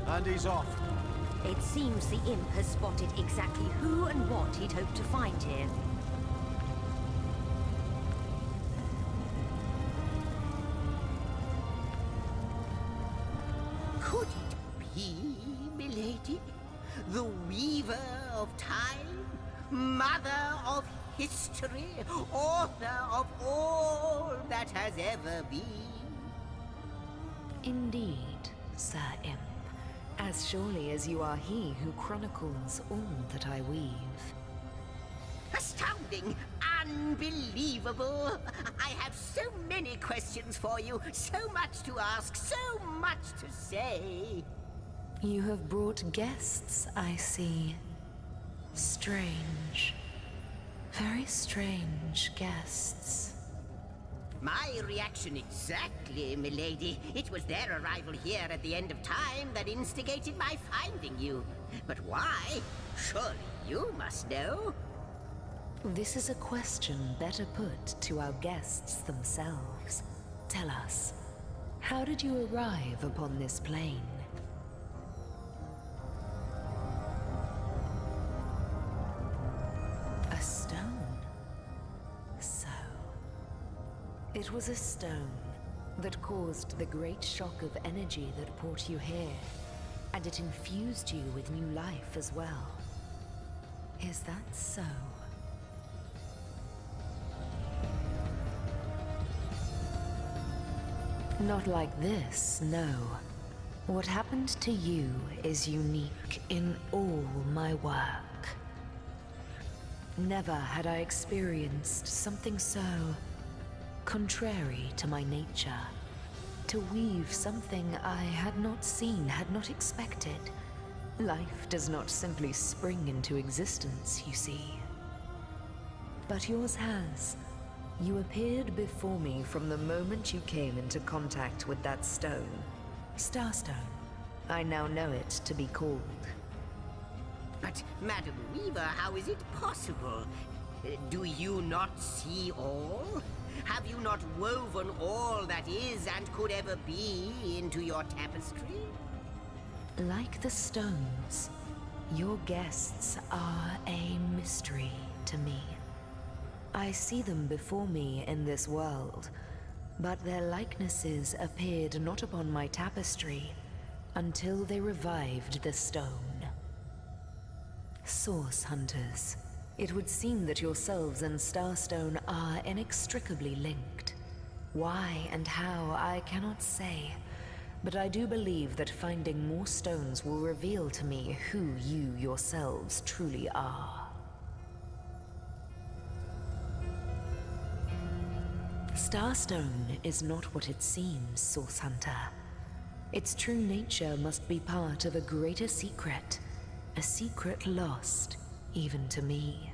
And he's off. It seems the imp has spotted exactly who and what he'd hoped to find here. Could it be, milady? The weaver of time? Mother of history? Author of all that has ever been? Indeed, Sir Imp. As surely as you are he who chronicles all that I weave. Astounding! Unbelievable! I have so many questions for you, so much to ask, so much to say. You have brought guests, I see. Strange. Very strange guests. My reaction exactly, milady. It was their arrival here at the end of time that instigated my finding you. But why? Surely you must know. This is a question better put to our guests themselves. Tell us, how did you arrive upon this plane? A stone? So, it was a stone that caused the great shock of energy that brought you here, and it infused you with new life as well. Is that so? Not like this, no. What happened to you is unique in all my work. Never had I experienced something so contrary to my nature. To weave something I had not seen, had not expected. Life does not simply spring into existence, you see. But yours has. You appeared before me from the moment you came into contact with that stone. Starstone. I now know it to be called. But, Madam Weaver, how is it possible? Do you not see all? Have you not woven all that is and could ever be into your tapestry? Like the stones, your guests are a mystery to me. I see them before me in this world, but their likenesses appeared not upon my tapestry until they revived the stone. Source hunters, it would seem that yourselves and Starstone are inextricably linked. Why and how, I cannot say, but I do believe that finding more stones will reveal to me who you yourselves truly are. Starstone is not what it seems, Source Hunter. Its true nature must be part of a greater secret, a secret lost even to me.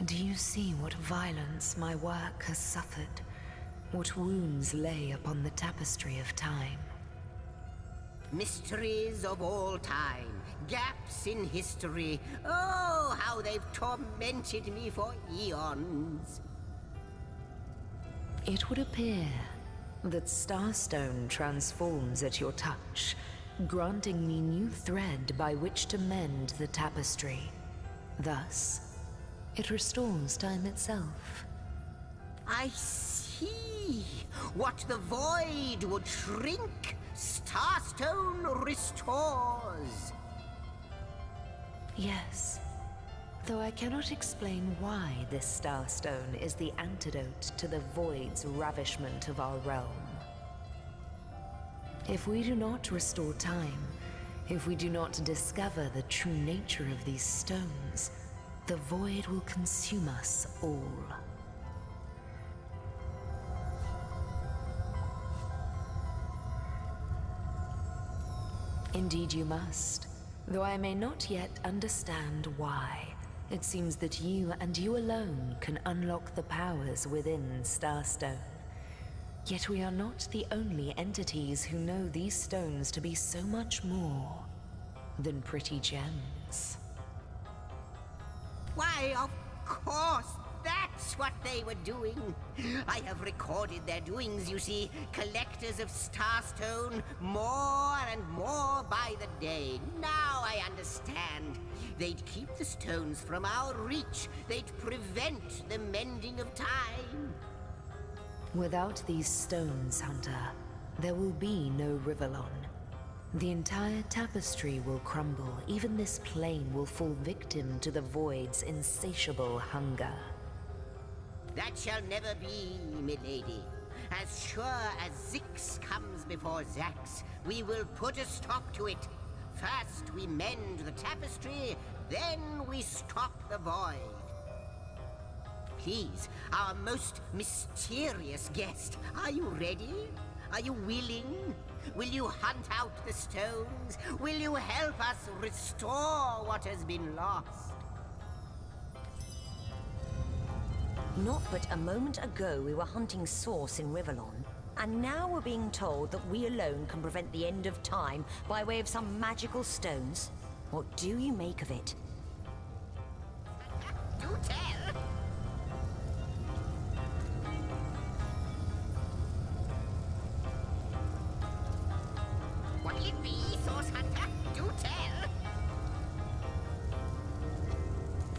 Do you see what violence my work has suffered? What wounds lay upon the tapestry of time? Mysteries of all time, gaps in history. Oh, how they've tormented me for eons. It would appear that Starstone transforms at your touch, granting me new thread by which to mend the tapestry. Thus, it restores time itself. I see. What the void would shrink, Starstone restores. Yes. Though I cannot explain why this Starstone is the antidote to the void's ravishment of our realm. If we do not restore time, if we do not discover the true nature of these stones, the void will consume us all. Indeed you must, though I may not yet understand why. It seems that you and you alone can unlock the powers within Starstone. Yet we are not the only entities who know these stones to be so much more than pretty gems. Why, of course, that That's what they were doing. I have recorded their doings, you see. Collectors of Starstone, more and more by the day. Now I understand. They'd keep the stones from our reach. They'd prevent the mending of time. Without these stones, Hunter, there will be no Rivellon. The entire tapestry will crumble. Even this plane will fall victim to the Void's insatiable hunger. That shall never be, milady. As sure as Zix comes before Zax, we will put a stop to it. First we mend the tapestry, then we stop the Void. Please, our most mysterious guest, are you ready? Are you willing? Will you hunt out the stones? Will you help us restore what has been lost? Not but a moment ago we were hunting Source in Rivellon, and now we're being told that we alone can prevent the end of time by way of some magical stones. What do you make of it? Do tell! What'll it be, Source Hunter? Do tell!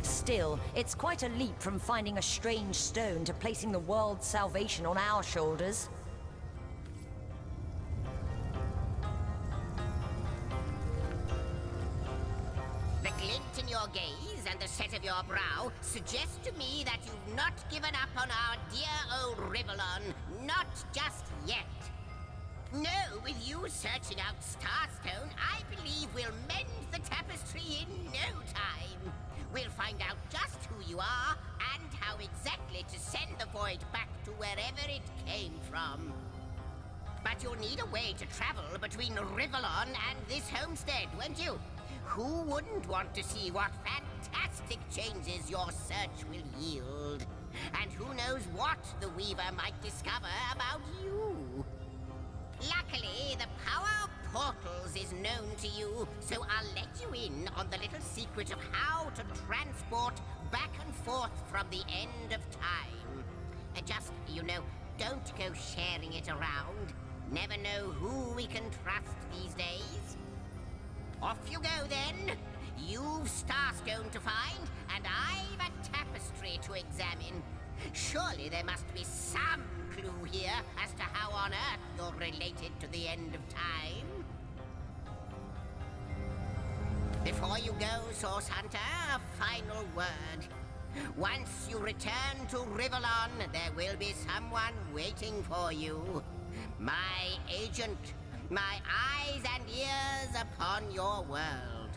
Still, it's quite a leap from finding a strange stone to placing the world's salvation on our shoulders. The glint in your gaze and the set of your brow suggest to me that you've not given up on our dear old Rivellon. Not just yet. No, with you searching out Starstone, I believe we'll mend the tapestry in no time. We'll find out just who you are and how exactly to send the Void back to wherever it came from. But you'll need a way to travel between Rivellon and this homestead, won't you? Who wouldn't want to see what fantastic changes your search will yield? And who knows what the Weaver might discover about you? Luckily, the power of portals is known to you, so I'll let you in on the little secret of how to transport back and forth from the end of time. Just, you know, don't go sharing it around. Never know who we can trust these days. Off you go, then. You've Starstone to find, and I've a tapestry to examine. Surely there must be some clue here as to how on earth you're related to the end of time. Before you go, Source Hunter, a final word. Once you return to Rivellon, there will be someone waiting for you. My agent, my eyes and ears upon your world.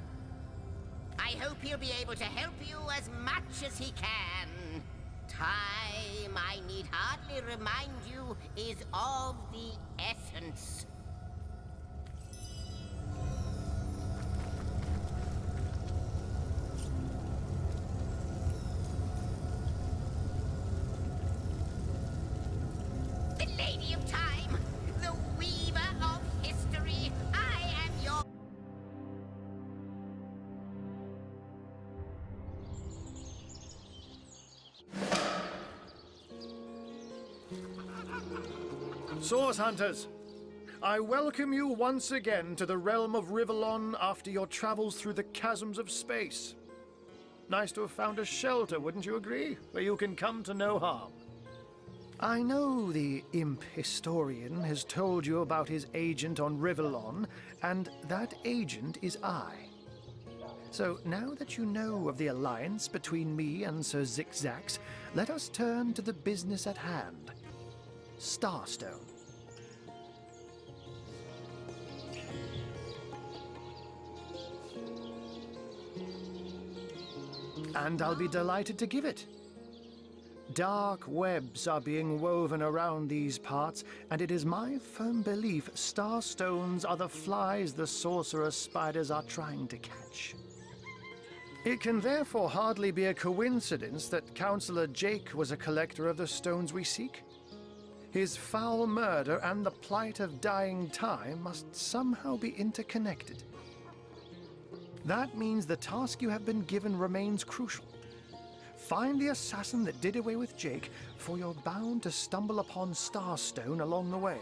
I hope he'll be able to help you as much as he can. Time, I need hardly remind you, is of the essence. The Lady of Time, the Weaver of History, I am your... Source Hunters, I welcome you once again to the realm of Rivellon after your travels through the chasms of space. Nice to have found a shelter, wouldn't you agree? Where you can come to no harm. I know the imp historian has told you about his agent on Rivellon, and that agent is I. So now that you know of the alliance between me and Sir Zixzax'S, let us turn to the business at hand. Starstone. And I'll be delighted to give it. Dark webs are being woven around these parts, and it is my firm belief starstones are the flies the sorcerer's spiders are trying to catch. It can therefore hardly be a coincidence that Councillor Jake was a collector of the stones we seek. His foul murder and the plight of dying time must somehow be interconnected. That means the task you have been given remains crucial. Find the assassin that did away with Jake, for you're bound to stumble upon Starstone along the way.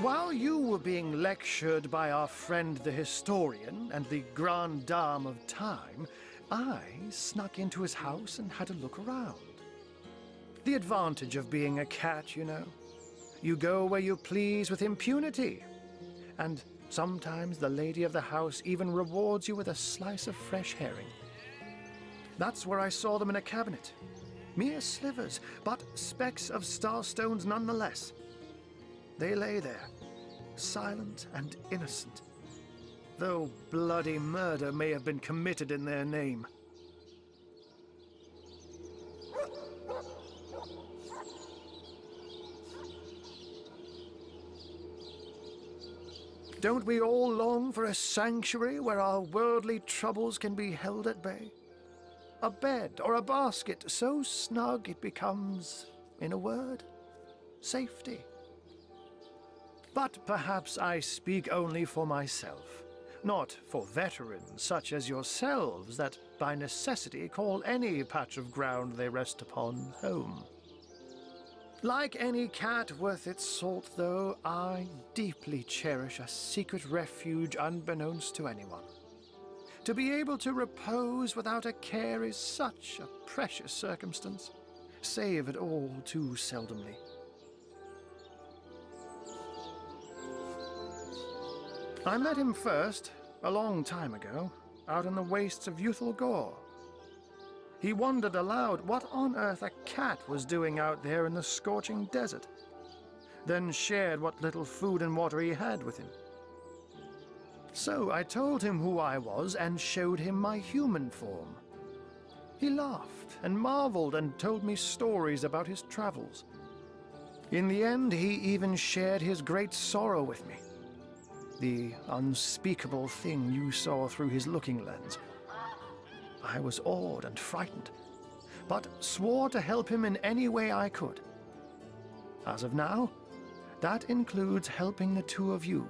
While you were being lectured by our friend the historian and the grande dame of time, I snuck into his house and had a look around. The advantage of being a cat, you know. You go where you please with impunity. And sometimes the lady of the house even rewards you with a slice of fresh herring. That's where I saw them in a cabinet. Mere slivers, but specks of starstones nonetheless. They lay there, silent and innocent, though bloody murder may have been committed in their name. Don't we all long for a sanctuary where our worldly troubles can be held at bay? A bed or a basket so snug it becomes, in a word, safety. But perhaps I speak only for myself, not for veterans such as yourselves that by necessity call any patch of ground they rest upon home. Like any cat worth its salt, though, I deeply cherish a secret refuge unbeknownst to anyone. To be able to repose without a care is such a precious circumstance, savored all too seldomly. I met him first, a long time ago, out in the wastes of Youthful Gore. He wondered aloud what on earth a cat was doing out there in the scorching desert, then shared what little food and water he had with him. So I told him who I was and showed him my human form. He laughed and marveled and told me stories about his travels. In the end, he even shared his great sorrow with me. The unspeakable thing you saw through his looking lens. I was awed and frightened, but swore to help him in any way I could. As of now, that includes helping the two of you.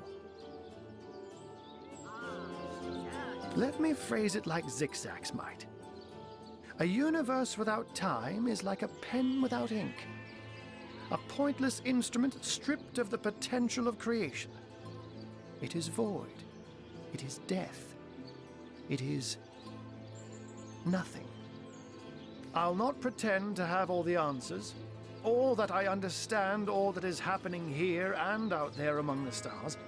Let me phrase it like Zixzax'S might. A universe without time is like a pen without ink. A pointless instrument stripped of the potential of creation. It is void. It is death. It is nothing. I'll not pretend to have all the answers, or that I understand all that is happening here and out there among the stars,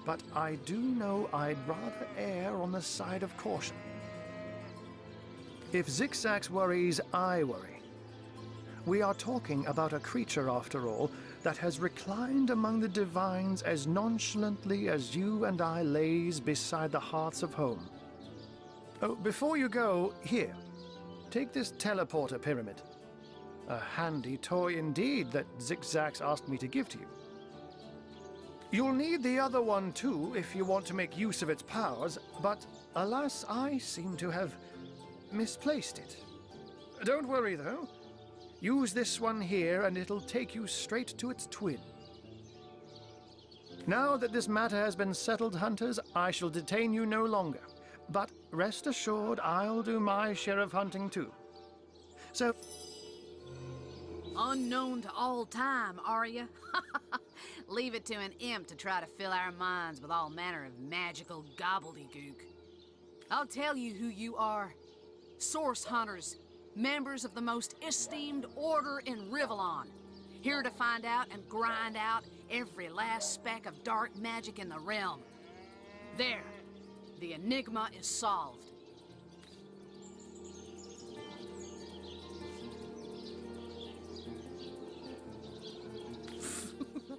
but I do know I'd rather err on the side of caution. If Zixzax'S worries, I worry. We are talking about a creature, after all, that has reclined among the divines as nonchalantly as you and I lays beside the hearths of home. Oh, before you go, here, take this teleporter pyramid. A handy toy indeed that Zixzax'S asked me to give to you. You'll need the other one too if you want to make use of its powers, but alas, I seem to have misplaced it. Don't worry though. Use this one here and it'll take you straight to its twin. Now that this matter has been settled, hunters, I shall detain you no longer. But rest assured, I'll do my share of hunting too. So... Unknown to all time, are you? Leave it to an imp to try to fill our minds with all manner of magical gobbledygook. I'll tell you who you are. Source hunters, members of the most esteemed order in Rivellon. Here to find out and grind out every last speck of dark magic in the realm. There, the enigma is solved.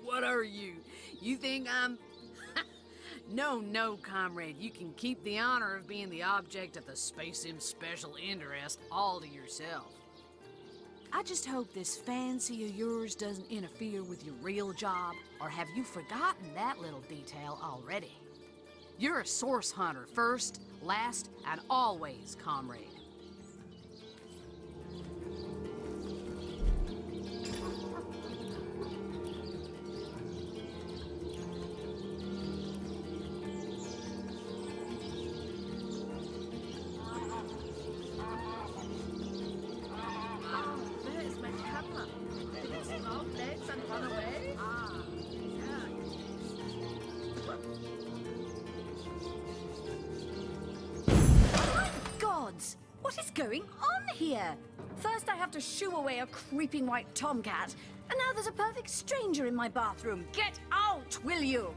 What are you? You think I'm... No, comrade. You can keep the honor of being the object of the Space Im's special interest all to yourself. I just hope this fancy of yours doesn't interfere with your real job, or have you forgotten that little detail already? You're a source hunter first, last, and always, comrade. going on here? First I have to shoo away a creeping white tomcat, and now there's a perfect stranger in my bathroom. Get out, will you?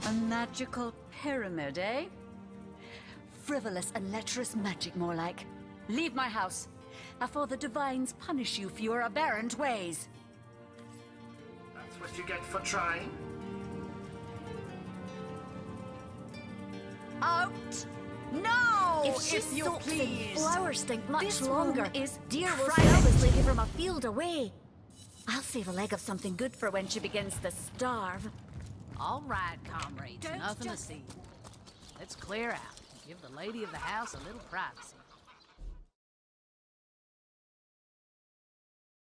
A magical pyramid, eh? Frivolous and lecherous magic, more like. Leave my house, afore the divines punish you for your aberrant ways. That's what you get for trying. Out! No! If she you soaks in please. flower stink much This longer, room is dear will private. smell this lady from a field away. I'll save a leg of something good for when she begins to starve. All right, comrades, Don't nothing just- to see. Let's clear out. Give the lady of the house a little privacy.